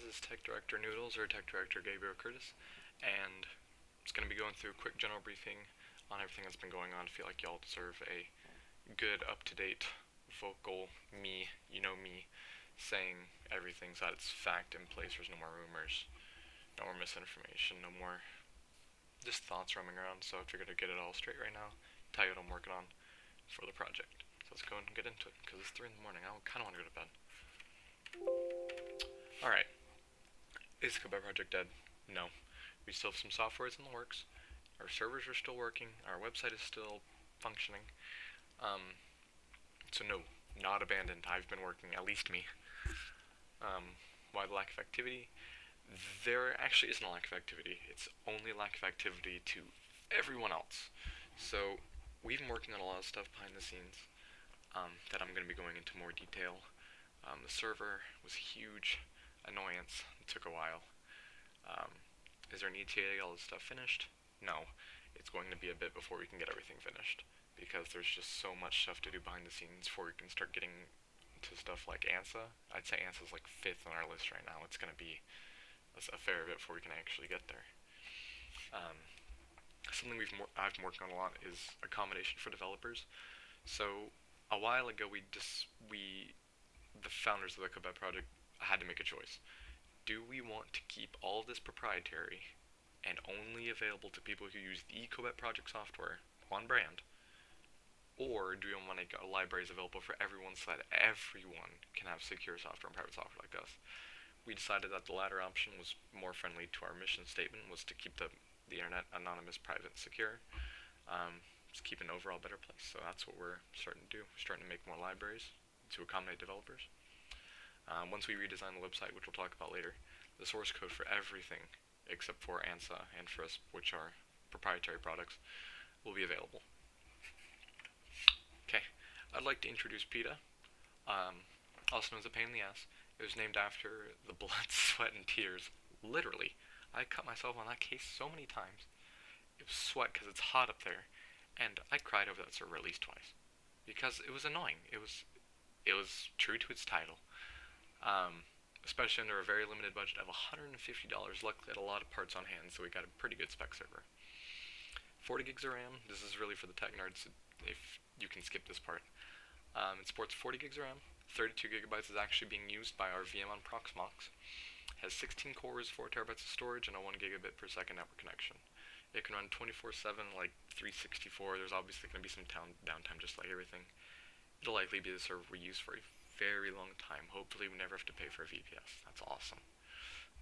is Tech Director Noodles, or Tech Director Gabriel Curtis, and it's going to be going through a quick general briefing on everything that's been going on. I feel like y'all deserve a good, up-to-date, vocal me, me, saying everything so that it's fact in place. There's no more rumors, no more misinformation, no more just thoughts roaming around. So I figured I'd get it all straight right now, tell you what I'm working on for the project. So let's go and get into it, because it's 3 in the morning. I kind of want to go to bed. Alright. Is the Cobet project dead? No. We still have some softwares in the works. Our servers are still working. Our website is still functioning. So no, not abandoned. I've been working, at least me. Why the lack of activity? There actually isn't a lack of activity. It's only a lack of activity to everyone else. So we've been working on a lot of stuff behind the scenes that I'm going to be going into more detail. The server was a huge annoyance. It took a while. Is there an ETA to get all this stuff finished? No. It's going to be a bit before we can get everything finished, because there's just so much stuff to do behind the scenes before we can start getting to stuff like ANSA. I'd say ANSA's like 5th on our list right now. It's going to be a fair bit before we can actually get there. Something I've been working on a lot is accommodation for developers. So a while ago, the founders of the Cobet project had to make a choice. Do we want to keep all of this proprietary and only available to people who use the Cobet project software, one brand, or do we want to make our libraries available for everyone so that everyone can have secure software and private software like us? We decided that the latter option was more friendly to our mission statement, was to keep the internet anonymous, private, and secure. Just keep an overall better place. So that's what we're starting to do. We're starting to make more libraries to accommodate developers. Once we redesign the website, which we'll talk about later, the source code for everything except for ANSA and FRISP, which are proprietary products, will be available. Okay, I'd like to introduce PETA, also known as a pain in the ass. It was named after the blood, sweat, and tears. Literally. I cut myself on that case so many times. It was sweat because it's hot up there, and I cried over that server at least twice, because it was annoying. It was true to its title. Especially under a very limited budget of $150. Luckily, I had a lot of parts on hand, so we got a pretty good spec server. 40 gigs of RAM. This is really for the tech nerds, if you can skip this part. It supports 40 gigs of RAM. 32 gigabytes is actually being used by our VM on Proxmox. Has 16 cores, 4 terabytes of storage, and a 1 gigabit per second network connection. It can run 24/7, like 364. There's obviously going to be some downtime, just like everything. It'll likely be the server we use for a very long time. Hopefully we never have to pay for a VPS. That's awesome.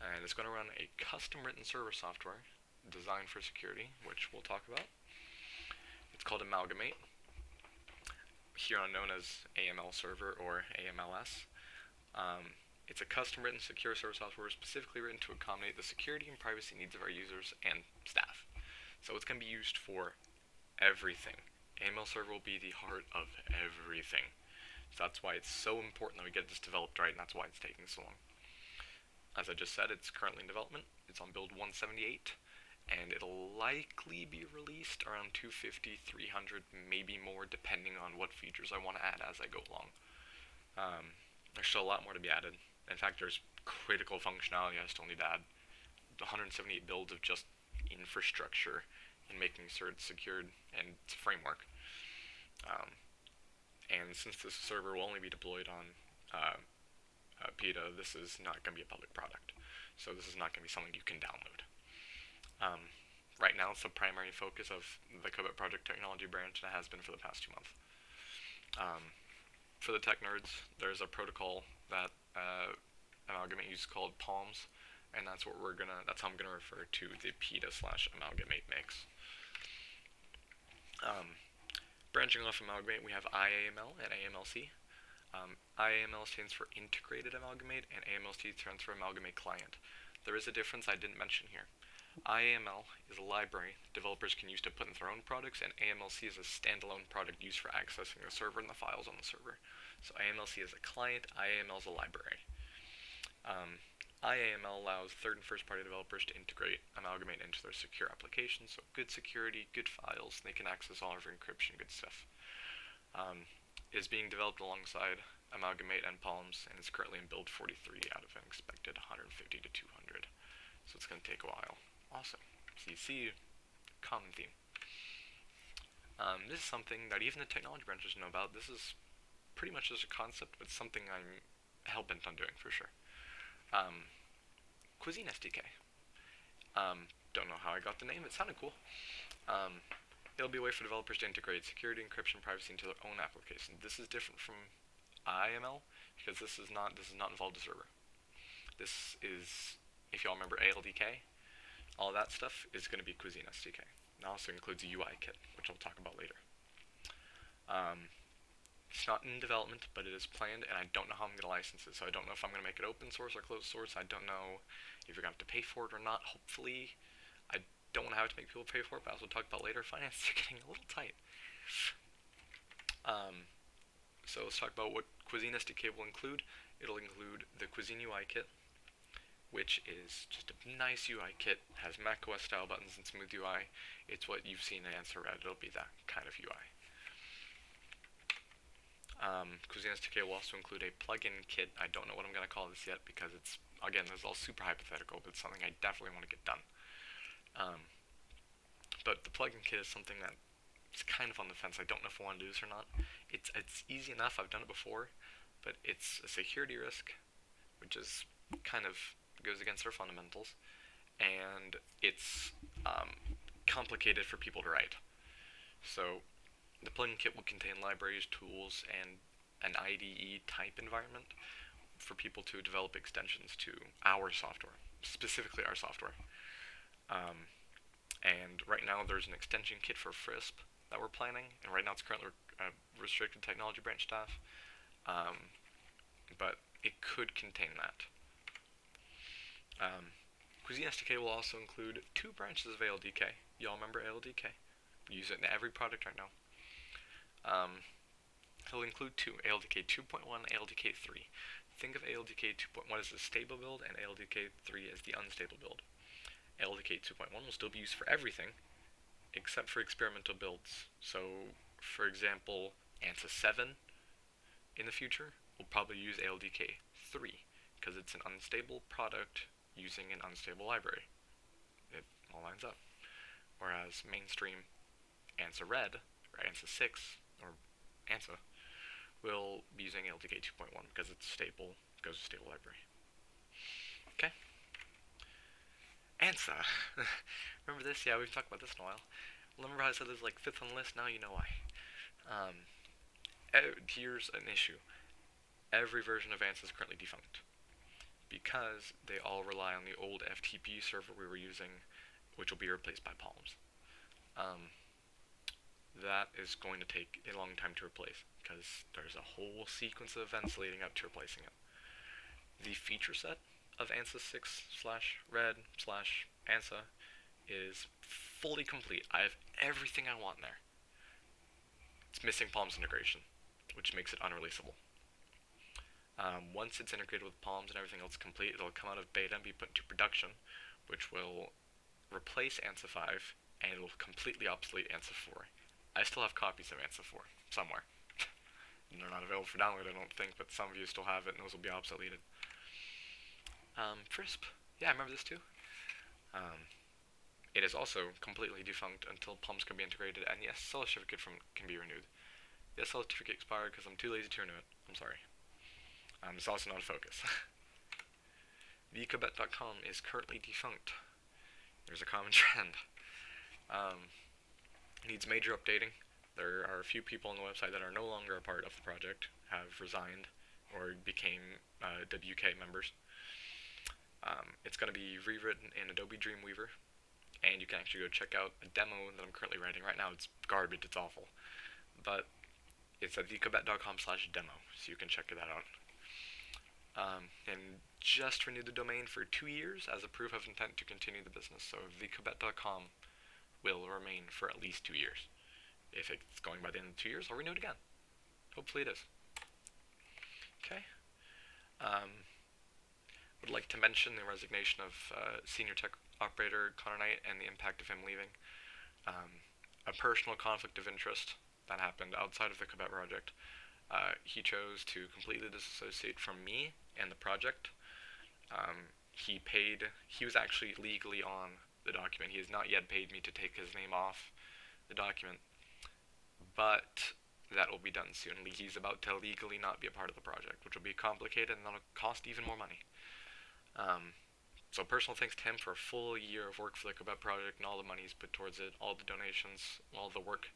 And it's going to run a custom written server software designed for security, which we'll talk about. It's called Amalgamate, here on known as AML server or AMLS. It's a custom written secure server software specifically written to accommodate the security and privacy needs of our users and staff. So it's going to be used for everything. AML server will be the heart of everything. So that's why it's so important that we get this developed right, and that's why it's taking so long. As I just said, it's currently in development. It's on build 178, and it'll likely be released around 250, 300, maybe more, depending on what features I want to add as I go along. There's still a lot more to be added. In fact, there's critical functionality I still need to add. 178 builds of just infrastructure and making sure it's secured, and it's a framework. And since this server will only be deployed on PETA, this is not going to be a public product. So this is not going to be something you can download. Right now, it's the primary focus of the Cobet Project Technology branch, and it has been for the past 2 months. For the tech nerds, there's a protocol that Amalgamate uses called Palms, and that's how I'm gonna refer to the PETA/Amalgamate mix. Branching off Amalgamate, we have IAML and AMLC. IAML stands for Integrated Amalgamate, and AMLC stands for Amalgamate Client. There is a difference I didn't mention here. IAML is a library developers can use to put in their own products, and AMLC is a standalone product used for accessing the server and the files on the server. So AMLC is a client, IAML is a library. IAML allows third and first party developers to integrate Amalgamate into their secure applications, so good security, good files, they can access all of your encryption, good stuff. It is being developed alongside Amalgamate and Palms, and is currently in build 43 out of an expected $150. So you see, common theme. This is something that even the technology branches know about. This is pretty much just a concept, but something I'm hell-bent on doing for sure. Cuisine SDK. Don't know how I got the name. It sounded cool. It'll be a way for developers to integrate security, encryption, privacy into their own application. This is different from IML because this is not involved a server. This is, if y'all remember ALDK, all that stuff is going to be Cuisine SDK. It also includes a UI kit, which I'll talk about later. It's not in development, but it is planned, and I don't know how I'm going to license it. So I don't know if I'm going to make it open source or closed source. I don't know if you're going to have to pay for it or not. Hopefully, I don't want to have to make people pay for it, but as we'll talk about later, finances are getting a little tight. So let's talk about what Cuisine SDK will include. It'll include the Cuisine UI kit, which is just a nice UI kit, has macOS style buttons and smooth UI. It's what you've seen in Answer Red. It'll be that kind of UI. Cuisine SDK will also include a plugin kit. I don't know what I'm going to call this yet because it's, again, this is all super hypothetical, but it's something I definitely want to get done. But the plugin kit is something that is kind of on the fence. I don't know if I want to do this or not. It's easy enough. I've done it before, but it's a security risk, which is kind of goes against our fundamentals, and it's complicated for people to write. So the plugin kit will contain libraries, tools, and an IDE type environment for people to develop extensions to our software, specifically our software. And right now there's an extension kit for FRISP that we're planning, and right now it's currently restricted technology branch staff, but it could contain that. Cuisine SDK will also include 2 branches of ALDK. Y'all remember ALDK? We use it in every product right now. It'll include 2, ALDK 2.1 and ALDK 3. Think of ALDK 2.1 as the stable build and ALDK 3 as the unstable build. ALDK 2.1 will still be used for everything except for experimental builds. So, for example, ANSYS 7 in the future will probably use ALDK 3 because it's an unstable product using an unstable library. It all lines up. Whereas mainstream ANSYS Red, or ANSYS 6, or ANSYS, will be using ALDK 2.1 because it's stable, goes to stable library. Okay. ANSYS. Remember this? Yeah, we've talked about this in a while. Remember how I said this is like 5th on the list? Now you know why. Here's an issue. Every version of ANSYS is currently defunct because they all rely on the old FTP server we were using, which will be replaced by Palms. That is going to take a long time to replace because there's a whole sequence of events leading up to replacing it. The feature set of ANSYS 6/Red/ANSYS is fully complete. I have everything I want there. It's missing Palms integration, which makes it unreleasable. Once it's integrated with Palms and everything else complete, it'll come out of beta and be put into production, which will replace ANSYS 5 and it will completely obsolete ANSYS 4. I still have copies of ANSYS 4 somewhere. They're not available for download, I don't think, but some of you still have it, and those will be obsoleted. FRISP. Yeah, I remember this too. It is also completely defunct until Palms can be integrated, and the SSL certificate can be renewed. The SSL certificate expired because I'm too lazy to renew it. I'm sorry. It's also not a focus. Cobet.com is currently defunct. There's a common trend. Needs major updating. There are a few people on the website that are no longer a part of the project, have resigned, or became WK members. It's going to be rewritten in Adobe Dreamweaver, and you can actually go check out a demo that I'm currently writing right now. It's garbage, it's awful. But it's at thecobet.com/demo, so you can check that out. And just renewed the domain for 2 years as a proof of intent to continue the business, so thecobet.com will remain for at least 2 years. If it's going by the end of 2 years, I'll renew it again. Hopefully it is. Okay. Would like to mention the resignation of senior tech operator Connor Knight and the impact of him leaving. A personal conflict of interest that happened outside of the Cobet project. He chose to completely disassociate from me and the project. He was actually legally on the document. He has not yet paid me to take his name off the document, but that will be done soon. He's about to legally not be a part of the project, which will be complicated and that'll cost even more money. So personal thanks to him for a full year of work for the Cobet project and all the money he's put towards it, all the donations, all the work,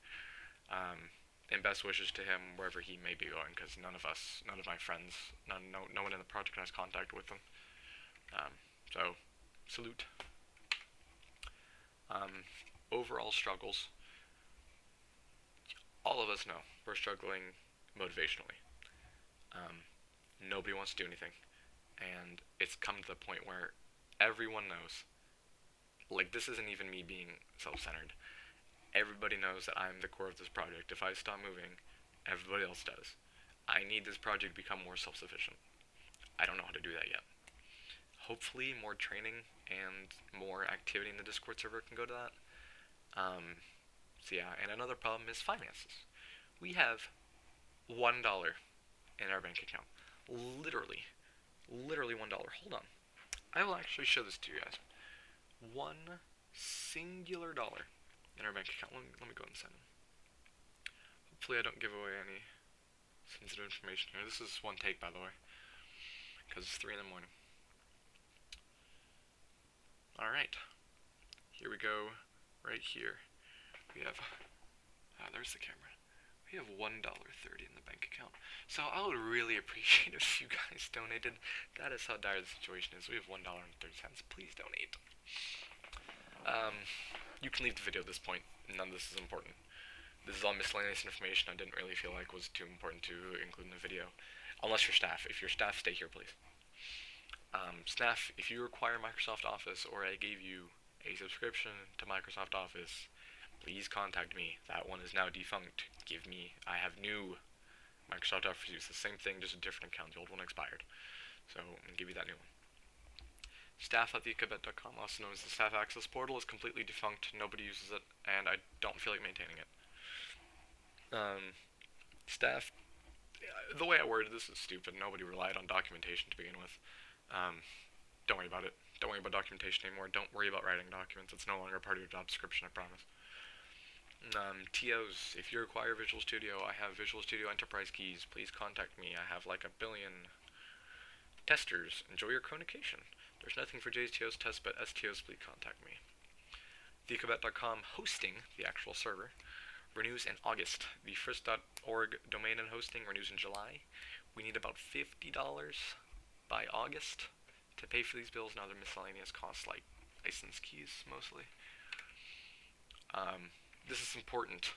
and best wishes to him wherever he may be going, because none of my friends, no one in the project has contact with him. So, salute. Overall struggles. All of us know we're struggling motivationally. Nobody wants to do anything. And it's come to the point where everyone knows, like, this isn't even me being self-centered. Everybody knows that I'm the core of this project. If I stop moving, everybody else does. I need this project to become more self-sufficient. I don't know how to do that yet. Hopefully more training and more activity in the Discord server can go to that. So yeah, and another problem is finances. We have $1 in our bank account. Literally $1. Hold on. I will actually show this to you guys. One singular dollar in our bank account. Let me go and send it. Hopefully I don't give away any sensitive information here. This is one take, by the way, because it's 3 in the morning. Alright. Here we go. Right here. We have... there's the camera. We have $1.30 in the bank account. So I would really appreciate if you guys donated. That is how dire the situation is. We have $1.30. Please donate. You can leave the video at this point. None of this is important. This is all miscellaneous information I didn't really feel like was too important to include in the video. Unless you're staff. If you're staff, stay here, please. Staff, if you require Microsoft Office or I gave you a subscription to Microsoft Office, please contact me. That one is now defunct. I have new Microsoft Office use. The same thing, just a different account. The old one expired. So, I'm going to give you that new one. Staff at thecobet.com, also known as the Staff Access Portal, is completely defunct. Nobody uses it, and I don't feel like maintaining it. Staff, the way I worded this is stupid. Nobody relied on documentation to begin with. Don't worry about it. Don't worry about documentation anymore. Don't worry about writing documents. It's no longer part of your job description, I promise. TOs, if you require Visual Studio, I have Visual Studio Enterprise keys. Please contact me. I have like 1 billion testers. Enjoy your chronocation. There's nothing for JTOs tests, but STOs, please contact me. Thecobet.com hosting, the actual server, renews in August. The first.org domain and hosting renews in July. We need about $50 by August to pay for these bills. Now they're miscellaneous costs like license keys mostly. This is important.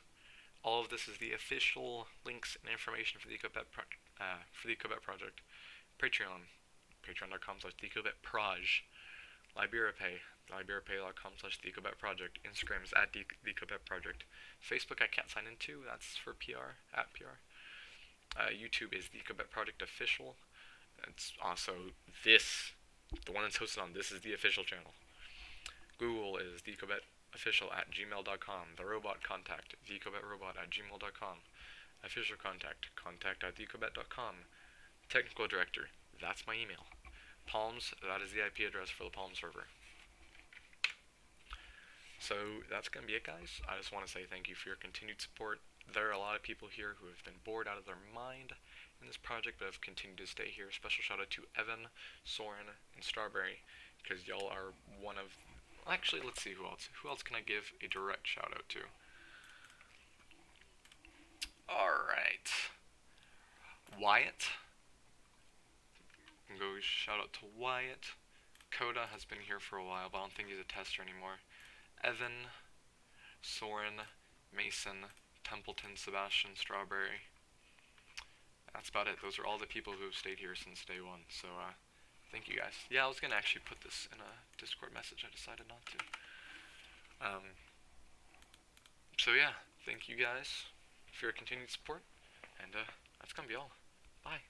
All of this is the official links and information for the Cobet project. Patreon, patreon.com/thecobetproj. LiberaPay, liberapay.com/thecobetproject. Instagram is at thecobetproject. Facebook I can't sign into. That's for PR, at PR. YouTube is the Cobet Project Official. It's also this, the one that's hosted on this is the official channel. Google is the Cobet Official at gmail.com. The robot contact, thecobetrobot at gmail.com. Official contact, contact at thecobet.com. Technical director, that's my email. Palms, that is the IP address for the Palm server. So that's going to be it, guys. I just want to say thank you for your continued support. There are a lot of people here who have been bored out of their mind in this project, but have continued to stay here. Special shout out to Evan, Soren, and Strawberry, because y'all are one of... Actually, let's see who else. Who else can I give a direct shout out to? Alright. Wyatt. I'm going to go shout out to Wyatt. Coda has been here for a while, but I don't think he's a tester anymore. Evan, Soren, Mason, Templeton, Sebastian, Strawberry. That's about it. Those are all the people who have stayed here since day one. So, thank you guys. Yeah, I was going to actually put this in a Discord message. I decided not to. So yeah, thank you guys for your continued support. And, that's going to be all. Bye.